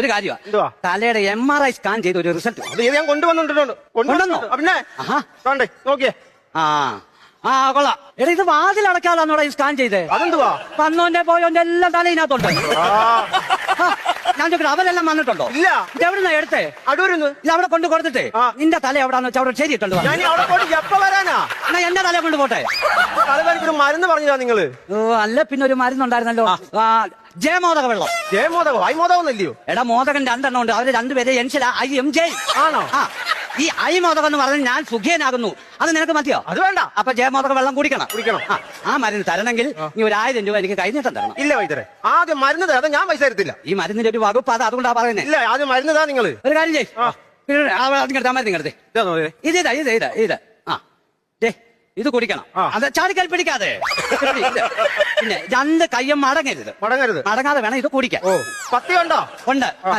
ഒരു കാര്യമാണ് എന്തുവാ? തലയുടെ MRI സ്കാൻ ചെയ്ത് ഒരു റിസൾട്ട് അത് ഇത് ഞാൻ കൊണ്ടുവന്നിട്ടുണ്ട്. കൊണ്ടുവന്നോ? പിന്നെ ആഹാ. വേണ്ടേ നോക്കിയേ. ആ ആ കൊള്ളാം. എടാ ഇത് വാതിൽ അടക്കാതാന്നോടാ ഈ സ്കാൻ ചെയ്തേ? അതെന്തുവാ? വന്നോന്റെ പോയോന്റെ എല്ലാം തലയിനകത്തുണ്ട്. ആ, ഞാൻ ചോദിക്കട്ടെ, അവരെല്ലാം വന്നിട്ടുണ്ടോ? ഇല്ല. ഇത് എവിടുന്നാ എടുത്തേ? അടൂരുന്ന്. ഇത് അവിടെ കൊണ്ട് കൊടുത്തിട്ട് ആ. നിന്റെ തല എവിടാന്ന് വെച്ചാൽ അവിടെ ശരിയിട്ടുണ്ട്. ഞാൻ അവിടെ പോയിട്ട് എപ്പ വരാനാ? എന്നാ എന്റെ തല കൊണ്ട് പോട്ടെ. തലവേദനയ്ക്കൊരു മരുന്ന് പറഞ്ഞതാ നിങ്ങള്. ഓ അല്ല, പിന്നെ ഒരു മരുന്നുണ്ടായിരുന്നല്ലോ. ജയമോദക വെള്ളം. ജയമോദകോ വായ്മോദകമൊന്നുമില്ലയോ? എടാ മോദകൻ രണ്ടെണ്ണം ഉണ്ട്. അവര് രണ്ടുപേരെ എൻസില IMJ ആണോ? ആ ഈ മോദകം എന്ന് പറഞ്ഞാൽ ഞാൻ സുഖിയനാകുന്നു. അത് നിനക്ക് മതിയോ? അത് വേണ്ട. അപ്പൊ ജയമോദക വെള്ളം കുടിക്കണം. ആ മരുന്ന് തരണമെങ്കിൽ നീ ഒരു 1000 രൂപ എനിക്ക് കൈനീട്ടം തരണം. ഇല്ല വൈദ്യരെ, ആദ്യം മരുന്ന് തരാതെ ഞാൻ പൈസ തരത്തില്ല. ഈ മരുന്നിന്റെ ഒരു വകുപ്പ് അത് അതുകൊണ്ടാ പറയുന്നത്. ഇല്ല, ആദ്യം മരുന്ന് താ നിങ്ങള്. ഒരു കാര്യം ചെയ്യ്, മരുന്ന് ഇങ്ങടുത്തേ. ഇത് ആ ദേ ഇത് കുടിക്കണം. അത് ചാടിക്കൽ പിടിക്കാതെ. പിന്നെ 2 കയ്യും മടങ്ങരുത്. മടങ്ങരുത്. മടങ്ങാതെ വേണം ഇത് കുടിക്കാൻ. ഓ, പത്തിയുണ്ടോ? ഉണ്ട്.